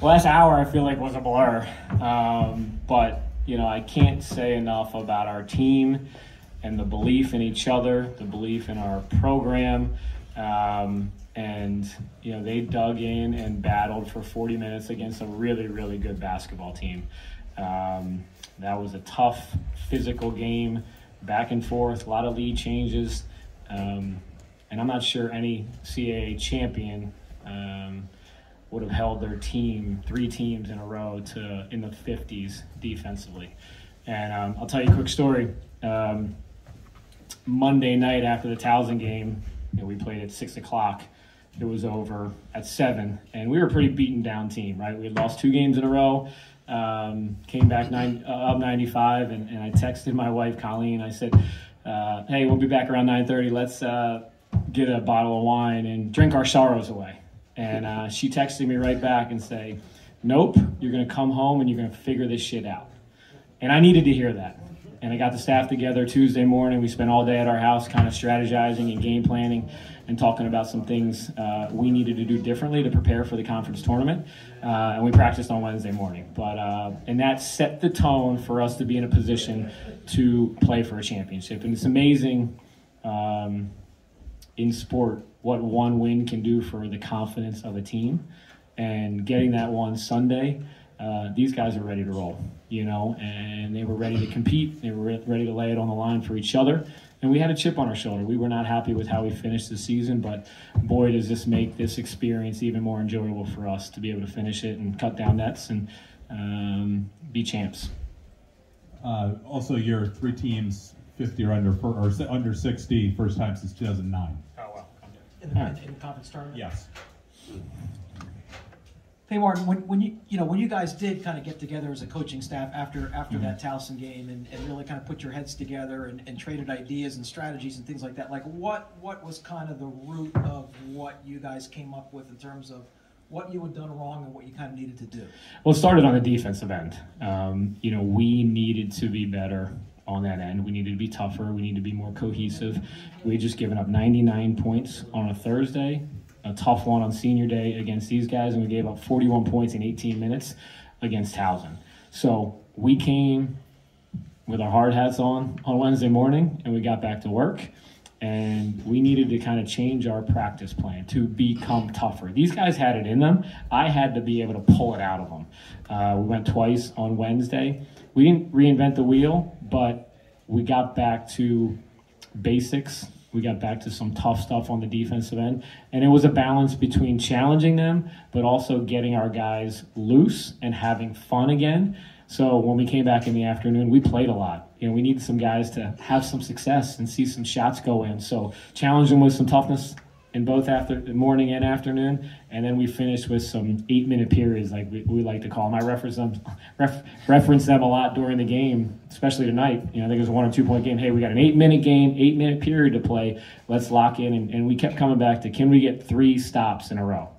Last hour I feel like was a blur. But, you know, I can't say enough about our team and the belief in each other, the belief in our program. And, you know, they dug in and battled for 40 minutes against a really, really good basketball team. That was a tough physical game, back and forth, a lot of lead changes. And I'm not sure any CAA champion would have held their team, 3 teams in a row, in the 50s defensively. And I'll tell you a quick story. Monday night after the Towson game, you know, we played at 6 o'clock. It was over at 7, and we were a pretty beaten down team, right? We had lost 2 games in a row, came back up 95, and I texted my wife, Colleen. I said, hey, we'll be back around 9:30. Let's get a bottle of wine and drink our sorrows away. And she texted me right back and say, nope, you're going to come home and you're going to figure this shit out. And I needed to hear that. And I got the staff together Tuesday morning. We spent all day at our house kind of strategizing and game planning and talking about some things we needed to do differently to prepare for the conference tournament. And we practiced on Wednesday morning. And that set the tone for us to be in a position to play for a championship. And it's amazing in sport what one win can do for the confidence of a team. And getting that one Sunday, these guys are ready to roll, you know, and they were ready to compete. They were ready to lay it on the line for each other. And we had a chip on our shoulder. We were not happy with how we finished the season, but boy, does this make this experience even more enjoyable for us to be able to finish it and cut down nets and be champs. Also, your 3 teams, 50 or under 60, first time since 2009. Oh, wow. In the conference tournament? Yes. Hey, Martin, when you guys did kind of get together as a coaching staff after that Towson game and really kind of put your heads together and traded ideas and strategies and things like that, like what was kind of the root of what you guys came up with in terms of what you had done wrong and what you kind of needed to do? Well, it started on the defensive end. You know, we needed to be better on that end. We needed to be tougher. We needed to be more cohesive. We had just given up 99 points on a Thursday, a tough one on senior day against these guys, and we gave up 41 points in 18 minutes against Towson. So we came with our hard hats on Wednesday morning, and we got back to work, and we needed to kind of change our practice plan to become tougher. These guys had it in them. I had to be able to pull it out of them. We went twice on Wednesday. We didn't reinvent the wheel, but we got back to basics. We got back to some tough stuff on the defensive end, and it was a balance between challenging them, but also getting our guys loose and having fun again. So when we came back in the afternoon, we played a lot. You know, we needed some guys to have some success and see some shots go in. So challenge them with some toughness in both morning and afternoon, and then we finished with some 8-minute periods, like we like to call them. I reference them a lot during the game, especially tonight. You know, I think it was a 1 or 2 point game. Hey, we got an 8-minute game, 8-minute period to play. Let's lock in, and we kept coming back to, can we get 3 stops in a row?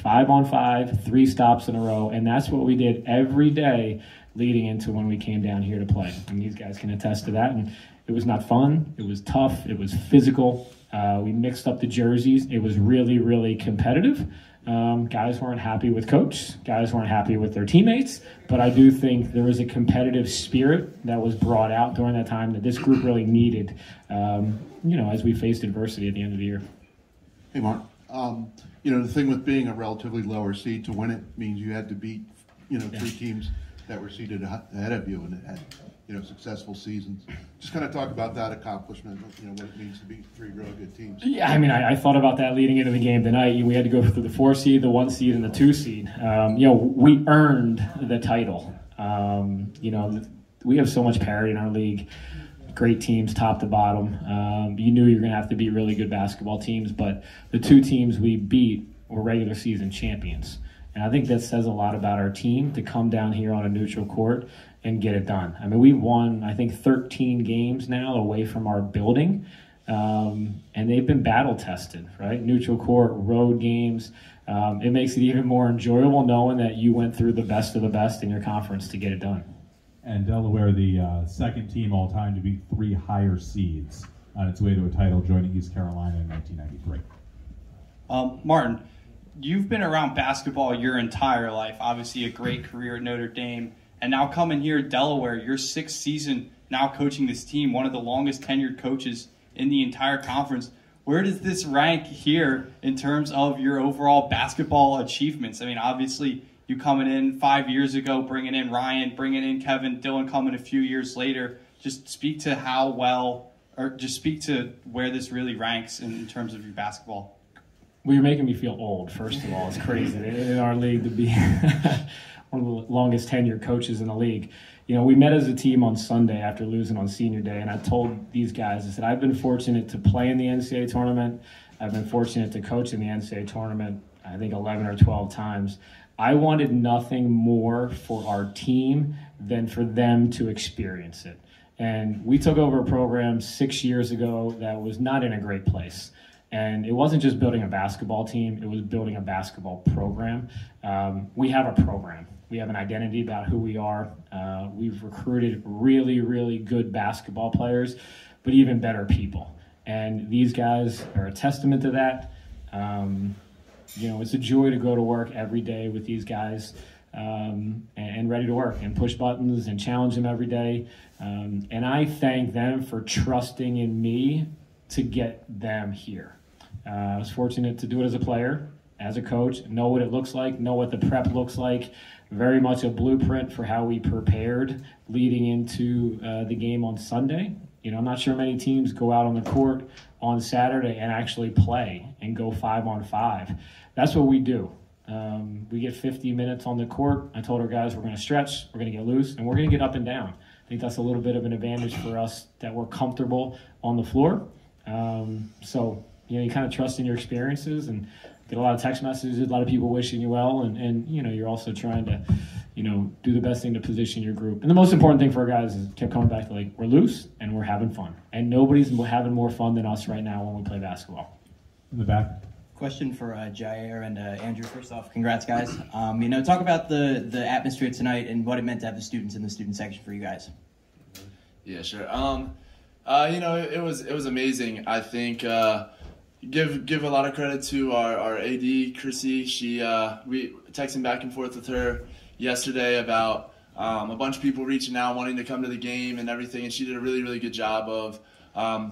5-on-5, 3 stops in a row, and that's what we did every day leading into when we came down here to play. And these guys can attest to that. And it was not fun. It was tough. It was physical. We mixed up the jerseys. It was really, really competitive. Guys weren't happy with coach. Guys weren't happy with their teammates. But I do think there was a competitive spirit that was brought out during that time that this group really needed, you know, as we faced adversity at the end of the year. Hey, Mark. You know, the thing with being a relatively lower seed, to win it means you had to beat, you know, 3 teams that were seated ahead of you and had, you know, successful seasons. Just kind of talk about that accomplishment, you know, what it means to beat 3 really good teams. Yeah, I mean, I thought about that leading into the game tonight. We had to go through the 4 seed, the 1 seed, and the 2 seed. You know, we earned the title. You know, we have so much parity in our league. Great teams, top to bottom. You knew you were going to have to beat really good basketball teams, but the 2 teams we beat were regular season champions. And I think that says a lot about our team to come down here on a neutral court and get it done. I mean, we won, I think, 13 games now away from our building, and they've been battle tested, right? Neutral court, road games. It makes it even more enjoyable knowing that you went through the best of the best in your conference to get it done. And Delaware, the second team all time to beat 3 higher seeds on its way to a title, joining East Carolina in 1993. Martin, you've been around basketball your entire life, obviously a great career at Notre Dame, and now coming here at Delaware, your 6th season now coaching this team, one of the longest tenured coaches in the entire conference. Where does this rank here in terms of your overall basketball achievements? I mean, obviously, you coming in 5 years ago, bringing in Ryan, bringing in Kevin, Dylan coming a few years later. Just speak to how well, or just speak to where this really ranks in terms of your basketball. Well, you're making me feel old, first of all. It's crazy in our league to be one of the longest tenured coaches in the league. You know, we met as a team on Sunday after losing on senior day, and I told these guys, I said, I've been fortunate to play in the NCAA tournament. I've been fortunate to coach in the NCAA tournament, I think 11 or 12 times. I wanted nothing more for our team than for them to experience it. And we took over a program 6 years ago that was not in a great place. And it wasn't just building a basketball team, it was building a basketball program. We have a program. We have an identity about who we are. We've recruited really, really good basketball players, but even better people. And these guys are a testament to that. You know, it's a joy to go to work every day with these guys and ready to work and push buttons and challenge them every day. And I thank them for trusting in me to get them here. I was fortunate to do it as a player, as a coach, know what it looks like, know what the prep looks like, very much a blueprint for how we prepared leading into the game on Sunday. You know, I'm not sure many teams go out on the court on Saturday and actually play and go 5-on-5. That's what we do. We get 50 minutes on the court. I told our guys we're going to stretch, we're going to get loose, and we're going to get up and down. I think that's a little bit of an advantage for us that we're comfortable on the floor. So, you know, you kind of trust in your experiences and get a lot of text messages, a lot of people wishing you well, and you know, you're also trying to, you know, do the best thing to position your group. And the most important thing for our guys is kept coming back to, like, we're loose and we're having fun. And nobody's having more fun than us right now when we play basketball. In the back. Question for Jair and Andrew. First off, congrats, guys. You know, talk about the atmosphere tonight and what it meant to have the students in the student section for you guys. Yeah, sure. You know, it was amazing. I think give a lot of credit to our AD, Chrissy. We texting back and forth with her yesterday about a bunch of people reaching out, wanting to come to the game and everything, and she did a really, really good job of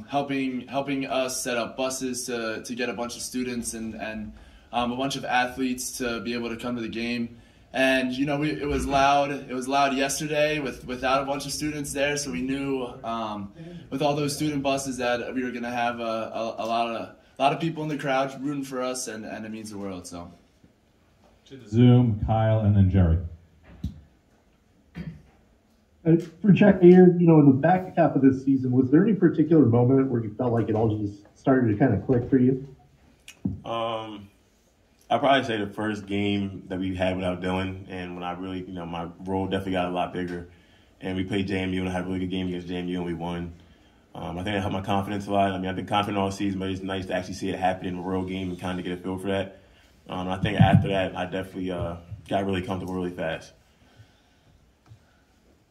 helping us set up buses to get a bunch of students and a bunch of athletes to be able to come to the game. And you know, it was loud. It was loud yesterday without a bunch of students there, so we knew with all those student buses that we were going to have a lot of people in the crowd rooting for us, and it means the world. So To the Zoom, Kyle, and then Jerry. For Jair, you know, in the back half of this season, was there any particular moment where you felt like it all just started to kind of click for you? I'd probably say the first game that we had without Dylan, and when I really, you know, my role definitely got a lot bigger. And we played JMU, and I had a really good game against JMU, and we won. I think it helped my confidence a lot. I mean, I've been confident all season, but it's nice to actually see it happen in a real game and kind of get a feel for that. I think after that, I definitely got really comfortable really fast.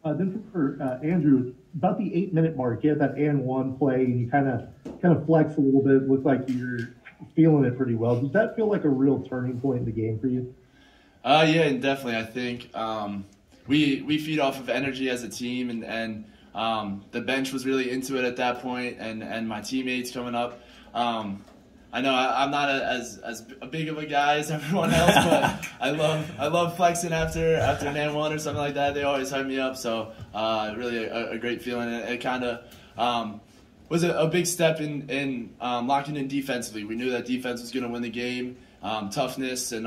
Then for Andrew, about the 8-minute mark, you had that and one play, and you kind of flex a little bit. Looked like you're feeling it pretty well. Does that feel like a real turning point in the game for you? Yeah, definitely. I think we feed off of energy as a team, and the bench was really into it at that point, and my teammates coming up. I know I'm not as big of a guy as everyone else, but I love flexing after an and one or something like that. They always hype me up, so really a great feeling. It kind of was a big step in locking in defensively. We knew that defense was going to win the game. Toughness and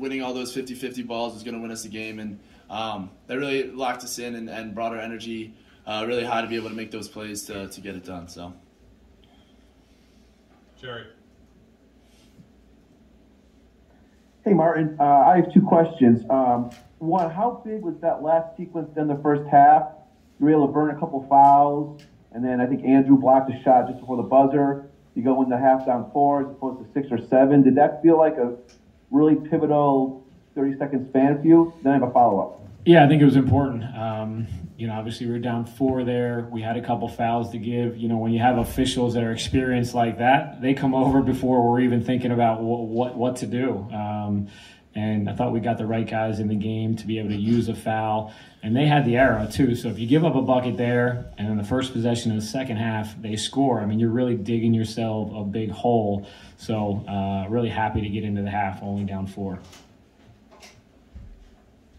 winning all those 50-50 balls was going to win us the game, and that really locked us in and brought our energy really high to be able to make those plays to get it done. So, Jerry. Hey, Martin. I have two questions. One, how big was that last sequence in the first half? You were able to burn a couple fouls, and then I think Andrew blocked a shot just before the buzzer. You go in the half down 4 as opposed to 6 or 7. Did that feel like a really pivotal 30-second span for you? Then I have a follow-up. Yeah, I think it was important. Obviously we were down 4 there. We had a couple fouls to give. When you have officials that are experienced like that, they come over before we're even thinking about what to do. And I thought we got the right guys in the game to be able to use a foul. And they had the arrow too. So if you give up a bucket there and in the first possession of the second half, they score, you're really digging yourself a big hole. So really happy to get into the half only down 4.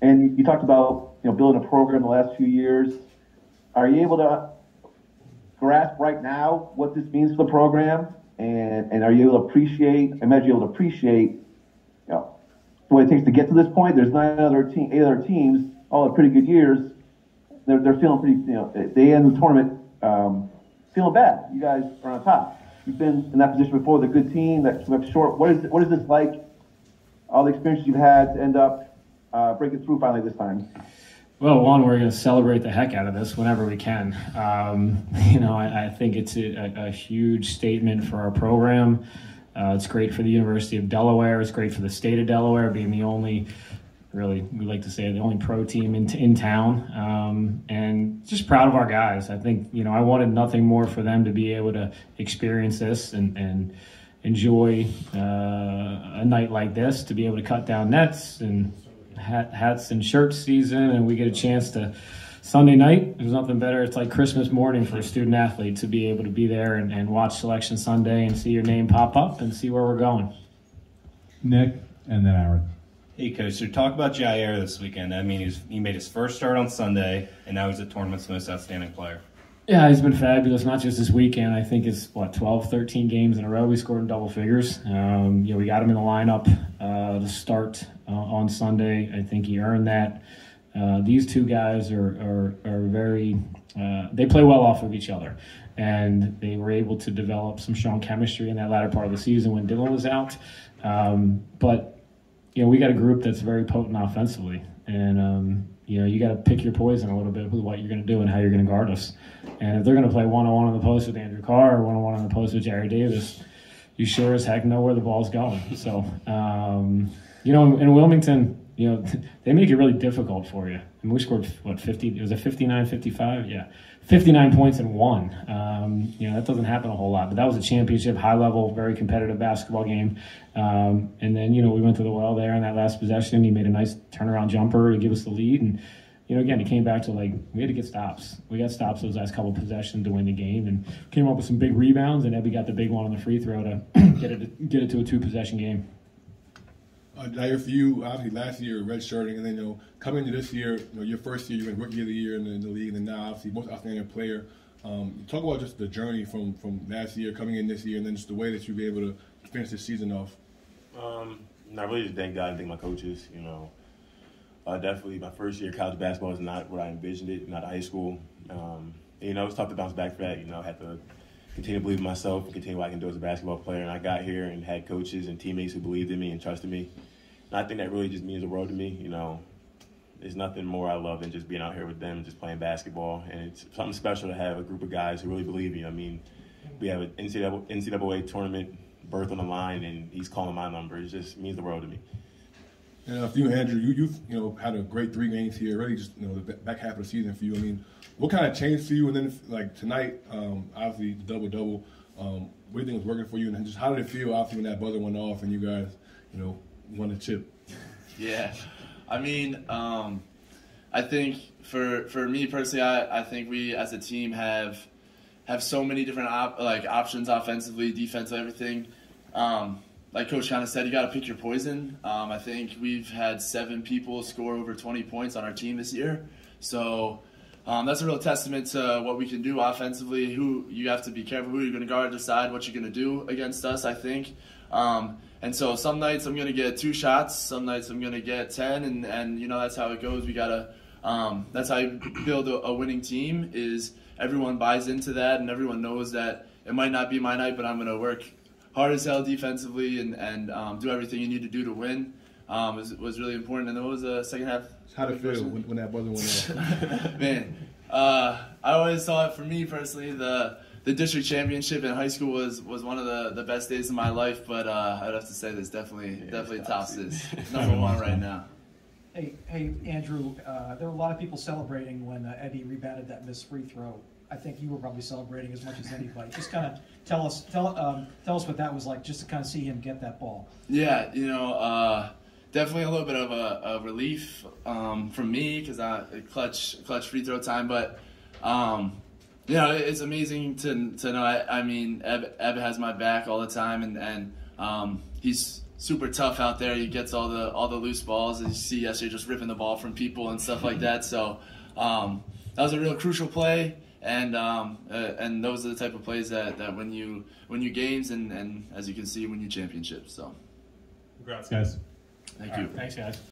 And you talked about building a program the last few years. Are you able to grasp right now what this means for the program? And are you able to appreciate what it takes to get to this point? There's 8 other teams, all have pretty good years. They're feeling pretty, they end the tournament feeling bad. You guys are on top. You've been in that position before, the good team that came up short. What is this like? All the experiences you've had to end up breaking through finally this time. Well, one, we're going to celebrate the heck out of this whenever we can. I think it's a huge statement for our program. It's great for the University of Delaware. It's great for the state of Delaware, being the only, really, we like to say, the only pro team in town. And just proud of our guys. I think, I wanted nothing more for them to be able to experience this and enjoy a night like this, to be able to cut down nets and hats and shirts season, and we get a chance to Sunday night. There's nothing better. It's like Christmas morning for a student athlete to be able to be there and watch Selection Sunday and see your name pop up and see where we're going. Nick, and then Aaron. Hey, Coach. So talk about Jair this weekend. He made his first start on Sunday, and now he's the tournament's most outstanding player. Yeah, he's been fabulous, not just this weekend. I think it's, 12, 13 games in a row we scored in double figures. We got him in the lineup to start on Sunday. I think he earned that. These two guys are very they play well off of each other. And they were able to develop some strong chemistry in that latter part of the season when Dylan was out. But we got a group that's very potent offensively. And, you got to pick your poison a little bit with what you're going to do and how you're going to guard us. And if they're going to play one-on-one on the post with Andrew Carr or one-on-one on the post with Jared Davis, you sure as heck know where the ball's going. So, in Wilmington, they make it really difficult for you. We scored, 50? It was a 59, 55? Yeah. 59 points in one. That doesn't happen a whole lot. But that was a championship, high-level, very competitive basketball game. And then, we went to the well there in that last possession. He made a nice turnaround jumper to give us the lead. And, again, it came back to, we had to get stops. We got stops those last couple possessions to win the game and came up with some big rebounds. And Ebby got the big one on the free throw to get it to a 2-possession game. Jair, for you, obviously last year redshirting, and then coming into this year, your first year, you went Rookie of the Year in the league, and then now obviously most outstanding player. Talk about just the journey from last year coming in this year, and then just the way that you'll be able to finish this season off. I really just thank God and thank my coaches. Definitely my first year of college basketball is not what I envisioned it, not high school. It's tough to bounce back for that. I had to continue to believe in myself and continue what I can do as a basketball player. And I got here and had coaches and teammates who believed in me and trusted me. And I think that really just means the world to me. There's nothing more I love than just being out here with them and just playing basketball. And it's something special to have a group of guys who really believe in you. We have an NCAA tournament berth on the line, and he's calling my number. It just means the world to me. And for you, Andrew, you've had a great 3 games here, really just the back half of the season for you. What kind of changed for you? And then tonight, obviously the double-double, what do you think was working for you? And just how did it feel, obviously, when that buzzer went off and you guys, won the chip? Yeah. I think for me personally, I think we as a team have so many different options offensively, defensively, everything. Like Coach kind of said, you got to pick your poison. I think we've had 7 people score over 20 points on our team this year. So that's a real testament to what we can do offensively. Who you have to be careful who you're going to guard, decide what you're going to do against us, I think. And so some nights I'm going to get 2 shots, some nights I'm going to get 10, and that's how it goes. We got to that's how you build a winning team, is everyone buys into that and everyone knows that it might not be my night, but I'm going to work hard as hell defensively and do everything you need to do to win. Was really important. And then what was the second half? How did it feel when that buzzer went off? Man, I always thought, for me personally, the district championship in high school was one of the best days of my life, but I'd have to say this definitely tops this. Number 1 right now. Hey, Andrew. There were a lot of people celebrating when Eddie rebounded that missed free throw. I think you were probably celebrating as much as anybody. Just kind of tell us what that was like, just to kind of see him get that ball. Yeah, definitely a little bit of a relief from me because I clutch free throw time, but it's amazing to know. I mean, Eb has my back all the time, and he's super tough out there. He gets all the loose balls, as you see yesterday, just ripping the ball from people and stuff like that. So that was a real crucial play. And those are the type of plays that win you games, and as you can see, win you championships. So, congrats, guys. Thank you. Thanks, guys.